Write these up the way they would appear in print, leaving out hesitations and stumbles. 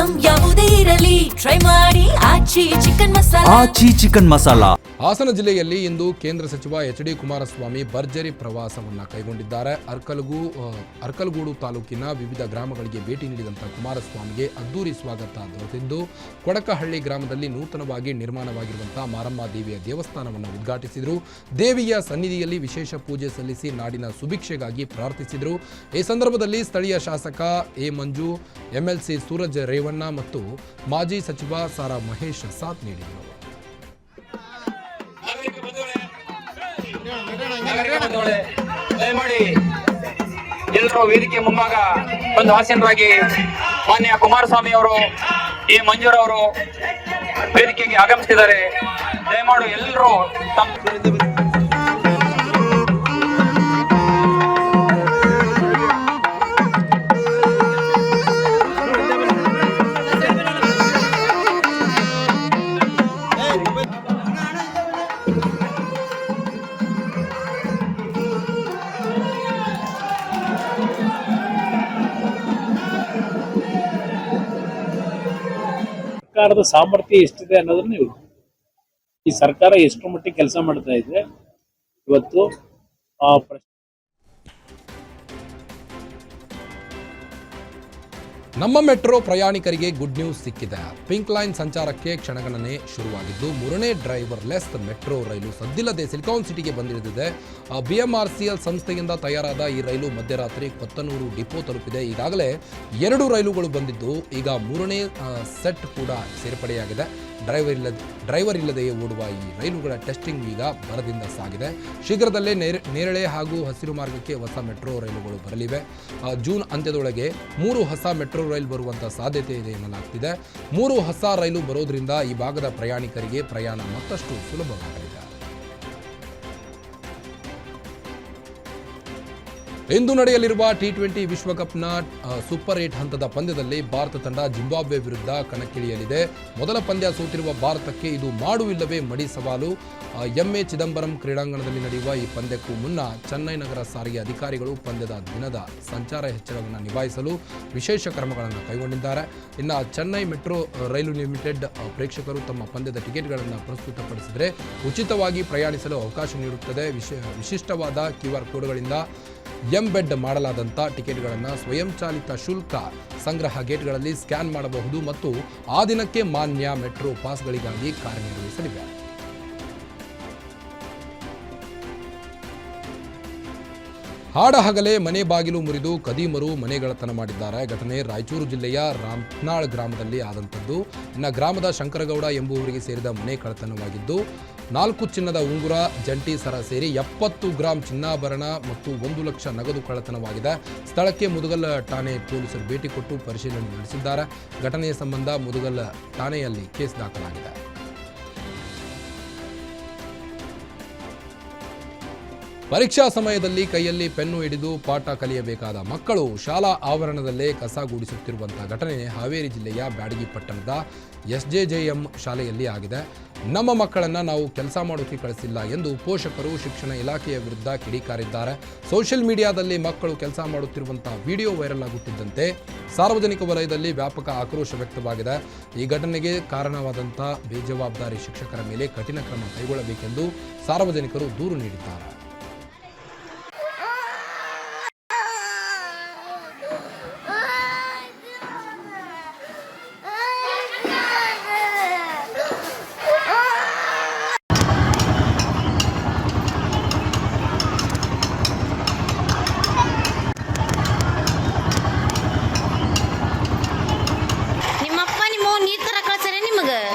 Item ಯಾವುದೇ ಇರಲಿ try ಮಾಡಿ ಆಚಿ ಚಿಕನ್ ಮಸಾಲಾ. ಹಾಸನ ಜಿಲ್ಲೆಯಲ್ಲಿ ಇಂದು ಕೇಂದ್ರ ಸಚಿವ ಎಚ್.ಡಿ. ಕುಮಾರಸ್ವಾಮಿ ಭರ್ಜರಿ ಪ್ರವಾಸವನ್ನು ಕೈಗೊಂಡಿದ್ದಾರೆ. ಅರ್ಕಲಗೂಡು ತಾಲೂಕಿನ ವಿವಿಧ ಗ್ರಾಮಗಳಿಗೆ ಭೇಟಿ ನೀಡಿದಂಥ ಕುಮಾರಸ್ವಾಮಿಗೆ ಅದ್ದೂರಿ ಸ್ವಾಗತ ದೊರೆತಿದ್ದು, ಕೊಡಕಹಳ್ಳಿ ಗ್ರಾಮದಲ್ಲಿ ನೂತನವಾಗಿ ನಿರ್ಮಾಣವಾಗಿರುವಂತಹ ಮಾರಮ್ಮ ದೇವಿಯ ದೇವಸ್ಥಾನವನ್ನು ಉದ್ಘಾಟಿಸಿದರು. ದೇವಿಯ ಸನ್ನಿಧಿಯಲ್ಲಿ ವಿಶೇಷ ಪೂಜೆ ಸಲ್ಲಿಸಿ ನಾಡಿನ ಸುಭಿಕ್ಷೆಗಾಗಿ ಪ್ರಾರ್ಥಿಸಿದರು. ಈ ಸಂದರ್ಭದಲ್ಲಿ ಸ್ಥಳೀಯ ಶಾಸಕ A Manju, MLC Suraj Revanna ಮತ್ತು ಮಾಜಿ ಸಚಿವ ಸಾರಾ ಮಹೇಶ್ ಸಾಥ್ ನೀಡಿದರು. ದಯಮಾಡಿ ಎಲ್ಲರೂ ವೇದಿಕೆ ಮುಂಭಾಗ ಒಂದು ಆಸೀನರಾಗಿ ಮಾನ್ಯ ಕುಮಾರಸ್ವಾಮಿ ಅವರು, ಎ ಮಂಜೂರವರು ವೇದಿಕೆಗೆ ಆಗಮಿಸಿದ್ದಾರೆ. ದಯಮಾಡಿ ಎಲ್ಲರೂ ತಮ್ಮ ಸರ್ಕಾರದ ಸಾಮರ್ಥ್ಯ ಎಷ್ಟಿದೆ ಅನ್ನೋದನ್ನ ನೀವು ಈ ಸರ್ಕಾರ ಎಷ್ಟು ಮಟ್ಟಿಗೆ ಕೆಲಸ ಮಾಡ್ತಾ ಇದೆ ಇವತ್ತು ನಮ್ಮ ಮೆಟ್ರೋ ಪ್ರಯಾಣಿಕರಿಗೆ ಗುಡ್ ನ್ಯೂಸ್ ಸಿಕ್ಕಿದೆ. ಪಿಂಕ್ ಲೈನ್ ಸಂಚಾರಕ್ಕೆ ಕ್ಷಣಗಣನೆ ಶುರುವಾಗಿದ್ದು, 3ನೇ ಡ್ರೈವರ್ಲೆಸ್ ಮೆಟ್ರೋ ರೈಲು ಸದ್ದಿಲ್ಲದೆ ಸಿಲಿಕಾನ್ ಸಿಟಿಗೆ ಬಂದಿಳಿದಿದೆ. BMRCL ಸಂಸ್ಥೆಯಿಂದ ತಯಾರಾದ ಈ ರೈಲು ಮಧ್ಯರಾತ್ರಿ ಕೊತ್ತನೂರು ಡಿಪೋ ತಲುಪಿದೆ. ಈಗಾಗಲೇ 2 ರೈಲುಗಳು ಬಂದಿದ್ದು, ಈಗ 3ನೇ ಸೆಟ್ ಕೂಡ ಸೇರ್ಪಡೆಯಾಗಿದೆ. ಡ್ರೈವರ್ ಇಲ್ಲದೆಯೇ ಓಡುವ ಈ ರೈಲುಗಳ ಟೆಸ್ಟಿಂಗ್ ಈಗ ಭರದಿಂದ ಸಾಗಿದೆ. ಶೀಘ್ರದಲ್ಲೇ ನೇರಳೆ ಹಾಗೂ ಹಸಿರು ಮಾರ್ಗಕ್ಕೆ ಹೊಸ ಮೆಟ್ರೋ ರೈಲುಗಳು ಬರಲಿವೆ. ಜೂನ್ ಅಂತ್ಯದೊಳಗೆ 3 ಹೊಸ ಮೆಟ್ರೋ ರೈಲು ಬರುವಂತಹ ಸಾಧ್ಯತೆ ಇದೆ ಎನ್ನಲಾಗ್ತಿದೆ. 3 ಹೊಸ ರೈಲು ಬರೋದ್ರಿಂದ ಈ ಭಾಗದ ಪ್ರಯಾಣಿಕರಿಗೆ ಪ್ರಯಾಣ ಮತ್ತಷ್ಟು ಸುಲಭವಾಗಲಿದೆ. ಇಂದು ನಡೆಯಲಿರುವ T20 ವಿಶ್ವಕಪ್ನ ಸೂಪರ್ 8 ಹಂತದ ಪಂದ್ಯದಲ್ಲಿ ಭಾರತ ತಂಡ ಜಿಂಬಾಬ್ವೆ ವಿರುದ್ಧ ಕಣಕ್ಕಿಳಿಯಲಿದೆ. ಮೊದಲ ಪಂದ್ಯ ಸೋತಿರುವ ಭಾರತಕ್ಕೆ ಇದು ಮಾಡುವಿಲ್ಲವೇ ಮಡಿ ಸವಾಲು. ಎಂಎ ಚಿದಂಬರಂ ಕ್ರೀಡಾಂಗಣದಲ್ಲಿ ನಡೆಯುವ ಈ ಪಂದ್ಯಕ್ಕೂ ಮುನ್ನ ಚೆನ್ನೈ ನಗರ ಸಾರಿಗೆ ಅಧಿಕಾರಿಗಳು ಪಂದ್ಯದ ದಿನದ ಸಂಚಾರ ಹೆಚ್ಚಳವನ್ನು ನಿಭಾಯಿಸಲು ವಿಶೇಷ ಕ್ರಮಗಳನ್ನು ಕೈಗೊಂಡಿದ್ದಾರೆ. ಇನ್ನು ಚೆನ್ನೈ ಮೆಟ್ರೋ ರೈಲು ಲಿಮಿಟೆಡ್ ಪ್ರೇಕ್ಷಕರು ತಮ್ಮ ಪಂದ್ಯದ ಟಿಕೆಟ್ಗಳನ್ನು ಪ್ರಸ್ತುತಪಡಿಸಿದರೆ ಉಚಿತವಾಗಿ ಪ್ರಯಾಣಿಸಲು ಅವಕಾಶ ನೀಡುತ್ತದೆ. ವಿಶಿಷ್ಟವಾದ QR ಕೋಡ್ಗಳಿಂದ ಎಂಬೆಡ್ ಮಾಡಲಾದಂಥ ಟಿಕೆಟ್ಗಳನ್ನು ಸ್ವಯಂಚಾಲಿತ ಶುಲ್ಕ ಸಂಗ್ರಹ ಗೇಟ್ಗಳಲ್ಲಿ ಸ್ಕ್ಯಾನ್ ಮಾಡಬಹುದು ಮತ್ತು ಆ ದಿನಕ್ಕೆ ಮಾನ್ಯ ಮೆಟ್ರೋ ಪಾಸ್ಗಳಿಗಾಗಿ ಕಾರ್ಯನಿರ್ವಹಿಸಲಿವೆ. ಹಾಡಹಗಲೇ ಮನೆ ಬಾಗಿಲು ಮುರಿದು ಖದೀಮರು ಮನೆಗಳತನ ಮಾಡಿದ್ದಾರೆ. ಘಟನೆ ರಾಯಚೂರು ಜಿಲ್ಲೆಯ ರಾಮ್ನಾಳ್ ಗ್ರಾಮದಲ್ಲಿ ಆದಂಥದ್ದು. ಇನ್ನು ಗ್ರಾಮದ ಶಂಕರಗೌಡ ಎಂಬುವರಿಗೆ ಸೇರಿದ ಮನೆ ಕಳ್ಳತನವಾಗಿದ್ದು, 4 ಚಿನ್ನದ ಉಂಗುರ, ಜಂಟಿ ಸರ ಸೇರಿ 70 ಗ್ರಾಂ ಚಿನ್ನಾಭರಣ ಮತ್ತು 1 ಲಕ್ಷ ನಗದು ಕಳ್ಳತನವಾಗಿದೆ. ಸ್ಥಳಕ್ಕೆ ಮುದಗಲ್ ಠಾಣೆ ಪೊಲೀಸರು ಭೇಟಿ ಕೊಟ್ಟು ಪರಿಶೀಲನೆ ನಡೆಸಿದ್ದಾರೆ. ಘಟನೆಯ ಸಂಬಂಧ ಮುದಗಲ್ ಠಾಣೆಯಲ್ಲಿ ಕೇಸ್ ದಾಖಲಾಗಿದೆ. ಪರೀಕ್ಷಾ ಸಮಯದಲ್ಲಿ ಕೈಯಲ್ಲಿ ಪೆನ್ನು ಹಿಡಿದು ಪಾಠ ಕಲಿಯಬೇಕಾದ ಮಕ್ಕಳು ಶಾಲಾ ಆವರಣದಲ್ಲೇ ಕಸ ಗೂಡಿಸುತ್ತಿರುವಂತಹ ಘಟನೆ ಹಾವೇರಿ ಜಿಲ್ಲೆಯ ಬ್ಯಾಡಗಿ ಪಟ್ಟಣದ SJJM ಶಾಲೆಯಲ್ಲಿ ಆಗಿದೆ. ನಮ್ಮ ಮಕ್ಕಳನ್ನು ನಾವು ಕೆಲಸ ಮಾಡೋಕೆ ಕಳಿಸಿಲ್ಲ ಎಂದು ಪೋಷಕರು ಶಿಕ್ಷಣ ಇಲಾಖೆಯ ವಿರುದ್ಧ ಕಿಡಿಕಾರಿದ್ದಾರೆ. ಸೋಷಿಯಲ್ ಮೀಡಿಯಾದಲ್ಲಿ ಮಕ್ಕಳು ಕೆಲಸ ಮಾಡುತ್ತಿರುವಂತಹ ವಿಡಿಯೋ ವೈರಲ್ ಆಗುತ್ತಿದ್ದಂತೆ ಸಾರ್ವಜನಿಕ ವಲಯದಲ್ಲಿ ವ್ಯಾಪಕ ಆಕ್ರೋಶ ವ್ಯಕ್ತವಾಗಿದೆ. ಈ ಘಟನೆಗೆ ಕಾರಣವಾದಂಥ ಬೇಜವಾಬ್ದಾರಿ ಶಿಕ್ಷಕರ ಮೇಲೆ ಕಠಿಣ ಕ್ರಮ ಕೈಗೊಳ್ಳಬೇಕೆಂದು ಸಾರ್ವಜನಿಕರು ದೂರು ನೀಡಿದ್ದಾರೆ.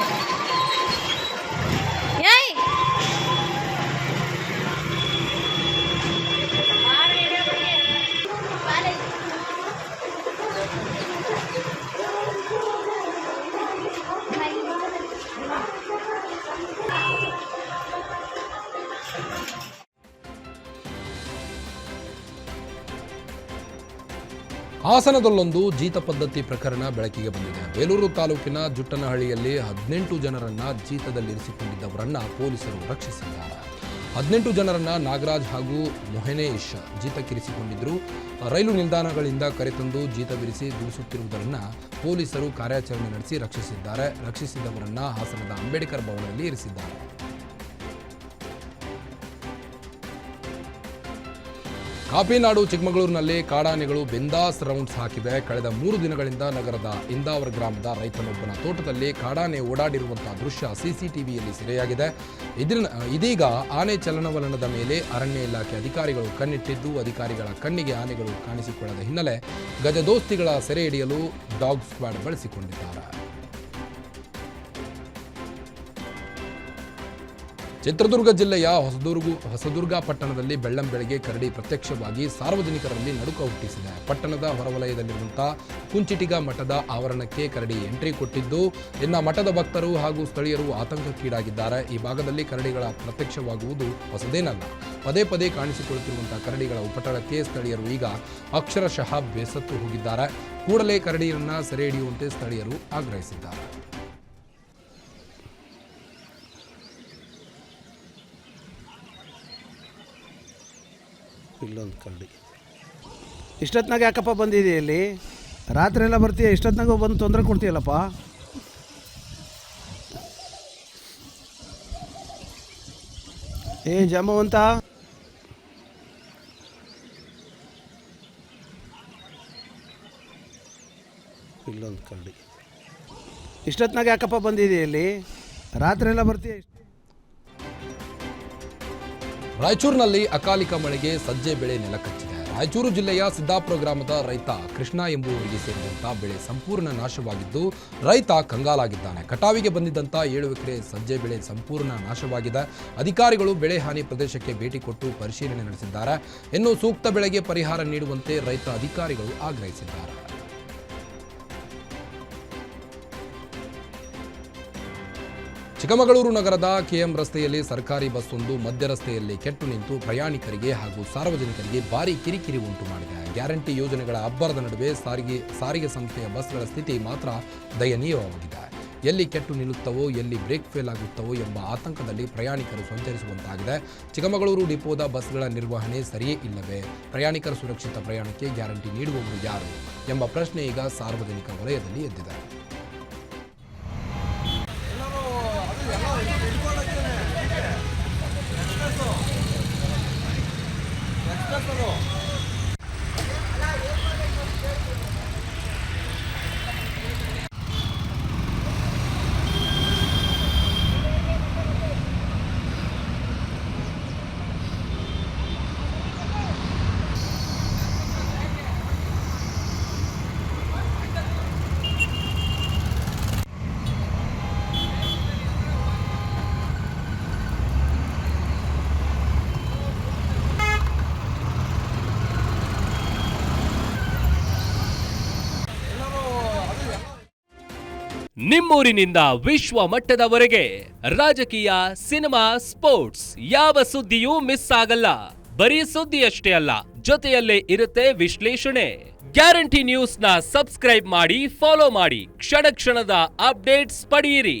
ಹಾಸನದಲ್ಲೊಂದು ಜೀತ ಪದ್ಧತಿ ಪ್ರಕರಣ ಬೆಳಕಿಗೆ ಬಂದಿದೆ. ಬೇಲೂರು ತಾಲೂಕಿನ ಜುಟ್ಟನಹಳ್ಳಿಯಲ್ಲಿ 18 ಜನರನ್ನ ಜೀತದಲ್ಲಿರಿಸಿಕೊಂಡಿದ್ದವರನ್ನ ಪೊಲೀಸರು ರಕ್ಷಿಸಿದ್ದಾರೆ. 18 ಜನರನ್ನ ನಾಗರಾಜ್ ಹಾಗೂ ಮೊಹನೇಶ್ ಜೀತಕ್ಕಿರಿಸಿಕೊಂಡಿದ್ರು. ರೈಲು ನಿಲ್ದಾಣಗಳಿಂದ ಕರೆತಂದು ಜೀತ ಬಿರಿಸಿ ದುಡಿಸುತ್ತಿರುವುದರಿಂದ ಪೊಲೀಸರು ಕಾರ್ಯಾಚರಣೆ ನಡೆಸಿ ರಕ್ಷಿಸಿದ್ದಾರೆ. ರಕ್ಷಿಸಿದವರನ್ನ ಹಾಸನದ ಅಂಬೇಡ್ಕರ್ ಭವನದಲ್ಲಿ ಇರಿಸಿದ್ದಾರೆ. ಕಾಪಿನಾಡು ಚಿಕ್ಕಮಗಳೂರಿನಲ್ಲಿ ಕಾಡಾನೆಗಳು ಬಿಂದಾಸ್ ರೌಂಡ್ಸ್ ಹಾಕಿವೆ. ಕಳೆದ 3 ದಿನಗಳಿಂದ ನಗರದ ಇಂದಾವರ ಗ್ರಾಮದ ರೈತನೊಬ್ಬನ ತೋಟದಲ್ಲಿ ಕಾಡಾನೆ ಓಡಾಡಿರುವಂತಹ ದೃಶ್ಯ ಸಿಸಿಟಿವಿಯಲ್ಲಿ ಸೆರೆಯಾಗಿದೆ. ಇದೀಗ ಆನೆ ಚಲನವಲನದ ಮೇಲೆ ಅರಣ್ಯ ಇಲಾಖೆ ಅಧಿಕಾರಿಗಳು ಕಣ್ಣಿಟ್ಟಿದ್ದು, ಅಧಿಕಾರಿಗಳ ಕಣ್ಣಿಗೆ ಆನೆಗಳು ಕಾಣಿಸಿಕೊಳ್ಳದ ಹಿನ್ನೆಲೆ ಗಜದೋಸ್ತಿಗಳ ಸೆರೆ ಹಿಡಿಯಲು ಡಾಗ್ ಸ್ಕ್ವಾಡ್ ಬಳಸಿಕೊಂಡಿದ್ದಾರೆ. ಚಿತ್ರದುರ್ಗ ಜಿಲ್ಲೆಯ ಹೊಸದುರ್ಗ ಪಟ್ಟಣದಲ್ಲಿ ಬೆಳ್ಳಂಬೆಳಗ್ಗೆ ಕರಡಿ ಪ್ರತ್ಯಕ್ಷವಾಗಿ ಸಾರ್ವಜನಿಕರಲ್ಲಿ ನಡುಕ ಹುಟ್ಟಿಸಿದೆ. ಪಟ್ಟಣದ ಹೊರವಲಯದಲ್ಲಿರುವಂತಹ ಕುಂಚಿಟಿಗ ಮಠದ ಆವರಣಕ್ಕೆ ಕರಡಿ ಎಂಟ್ರಿ ಕೊಟ್ಟಿದ್ದು, ಇನ್ನು ಮಠದ ಭಕ್ತರು ಹಾಗೂ ಸ್ಥಳೀಯರು ಆತಂಕಕ್ಕೀಡಾಗಿದ್ದಾರೆ. ಈ ಭಾಗದಲ್ಲಿ ಕರಡಿಗಳ ಪ್ರತ್ಯಕ್ಷವಾಗುವುದು ಹೊಸದೇನಲ್ಲ. ಪದೇ ಪದೇ ಕಾಣಿಸಿಕೊಳ್ಳುತ್ತಿರುವಂತಹ ಕರಡಿಗಳ ಉಪಟಳಕ್ಕೆ ಸ್ಥಳೀಯರು ಈಗ ಅಕ್ಷರಶಃ ಬೇಸತ್ತು ಹೋಗಿದ್ದಾರೆ. ಕೂಡಲೇ ಕರಡಿಯನ್ನ ಸೆರೆ ಹಿಡಿಯುವಂತೆ ಸ್ಥಳೀಯರು ಆಗ್ರಹಿಸಿದ್ದಾರೆ. ಇಲ್ಲೊಂದು ಕರಡಿ ಇಷ್ಟೊತ್ತಿನಾಗ ಯಾಕಪ್ಪ ಬಂದಿದೆ ಇಲ್ಲಿ? ರಾತ್ರಿ ಎಲ್ಲ ಬರ್ತೀಯ, ಇಷ್ಟೊತ್ತಿನಾಗ ಬಂದು ತೊಂದರೆ ಕೊಡ್ತೀಯಲ್ಲಪ್ಪ. ಜಾಮವಂತ ಇಲ್ಲೊಂದು ಕರಡಿ ಇಷ್ಟೊತ್ತಿನಾಗ ಯಾಕಪ್ಪ ಬಂದಿದೆ ಇಲ್ಲಿ? ರಾತ್ರಿ ಎಲ್ಲ ಬರ್ತೀಯ. ರಾಯಚೂರಿನಲ್ಲಿ ಅಕಾಲಿಕ ಮಳೆಗೆ ಸಜ್ಜೆ ಬೆಳೆ ನೆಲಕಚ್ಚಿದೆ. ರಾಯಚೂರು ಜಿಲ್ಲೆಯ ಸಿದ್ದಾಪುರ ಗ್ರಾಮದ ರೈತ ಕೃಷ್ಣ ಎಂಬುವರಿಗೆ ಸೇರಿದಂತಹ ಬೆಳೆ ಸಂಪೂರ್ಣ ನಾಶವಾಗಿದ್ದು, ರೈತ ಕಂಗಾಲಾಗಿದ್ದಾನೆ. ಕಟಾವಿಗೆ ಬಂದಿದ್ದಂಥ 7 ಎಕರೆ ಸಜ್ಜೆ ಬೆಳೆ ಸಂಪೂರ್ಣ ನಾಶವಾಗಿದೆ. ಅಧಿಕಾರಿಗಳು ಬೆಳೆ ಹಾನಿ ಪ್ರದೇಶಕ್ಕೆ ಭೇಟಿ ಕೊಟ್ಟು ಪರಿಶೀಲನೆ ನಡೆಸಿದ್ದಾರೆ. ಇನ್ನು ಸೂಕ್ತ ಬೆಳೆಗೆ ಪರಿಹಾರ ನೀಡುವಂತೆ ರೈತ ಅಧಿಕಾರಿಗಳು ಆಗ್ರಹಿಸಿದ್ದಾರೆ. ಚಿಕ್ಕಮಗಳೂರು ನಗರದ ಕೆಎಂ ರಸ್ತೆಯಲ್ಲಿ ಸರ್ಕಾರಿ ಬಸ್ ಒಂದು ಮಧ್ಯ ರಸ್ತೆಯಲ್ಲಿ ಕೆಟ್ಟು ನಿಂತು ಪ್ರಯಾಣಿಕರಿಗೆ ಹಾಗೂ ಸಾರ್ವಜನಿಕರಿಗೆ ಭಾರೀ ಕಿರಿಕಿರಿ ಉಂಟು ಮಾಡಿದೆ. ಗ್ಯಾರಂಟಿ ಯೋಜನೆಗಳ ಅಬ್ಬರದ ನಡುವೆ ಸಾರಿಗೆ ಸಂಸ್ಥೆಯ ಬಸ್ಗಳ ಸ್ಥಿತಿ ಮಾತ್ರ ದಯನೀಯವಾಗಿದೆ. ಎಲ್ಲಿ ಕೆಟ್ಟು ನಿಲ್ಲುತ್ತವೋ, ಎಲ್ಲಿ ಬ್ರೇಕ್ ಫೇಲ್ ಆಗುತ್ತವೋ ಎಂಬ ಆತಂಕದಲ್ಲಿ ಪ್ರಯಾಣಿಕರು ಸಂಚರಿಸುವಂತಾಗಿದೆ. ಚಿಕ್ಕಮಗಳೂರು ಡಿಪೋದ ಬಸ್ಗಳ ನಿರ್ವಹಣೆ ಸರಿಯೇ ಇಲ್ಲವೇ? ಪ್ರಯಾಣಿಕರ ಸುರಕ್ಷಿತ ಪ್ರಯಾಣಕ್ಕೆ ಗ್ಯಾರಂಟಿ ನೀಡುವವರು ಯಾರು ಎಂಬ ಪ್ರಶ್ನೆ ಈಗ ಸಾರ್ವಜನಿಕ ವಲಯದಲ್ಲಿ ಎದ್ದಿದೆ. ನಿಮ್ಮೂರಿನಿಂದ ವಿಶ್ವ ಮಟ್ಟದವರೆಗೆ ರಾಜಕೀಯ, ಸಿನಿಮಾ, ಸ್ಪೋರ್ಟ್ಸ್ ಯಾವ ಸುದ್ದಿಯೂ ಮಿಸ್ ಆಗಲ್ಲ. ಬರೀ ಸುದ್ದಿಯಷ್ಟೇ ಅಲ್ಲ, ಜೊತೆಯಲ್ಲೇ ಇರುತ್ತೆ ವಿಶ್ಲೇಷಣೆ. ಗ್ಯಾರಂಟಿ ನ್ಯೂಸ್ನ ಸಬ್ಸ್ಕ್ರೈಬ್ ಮಾಡಿ, ಫಾಲೋ ಮಾಡಿ, ಕ್ಷಣ ಕ್ಷಣದ ಅಪ್ಡೇಟ್ಸ್ ಪಡೆಯಿರಿ.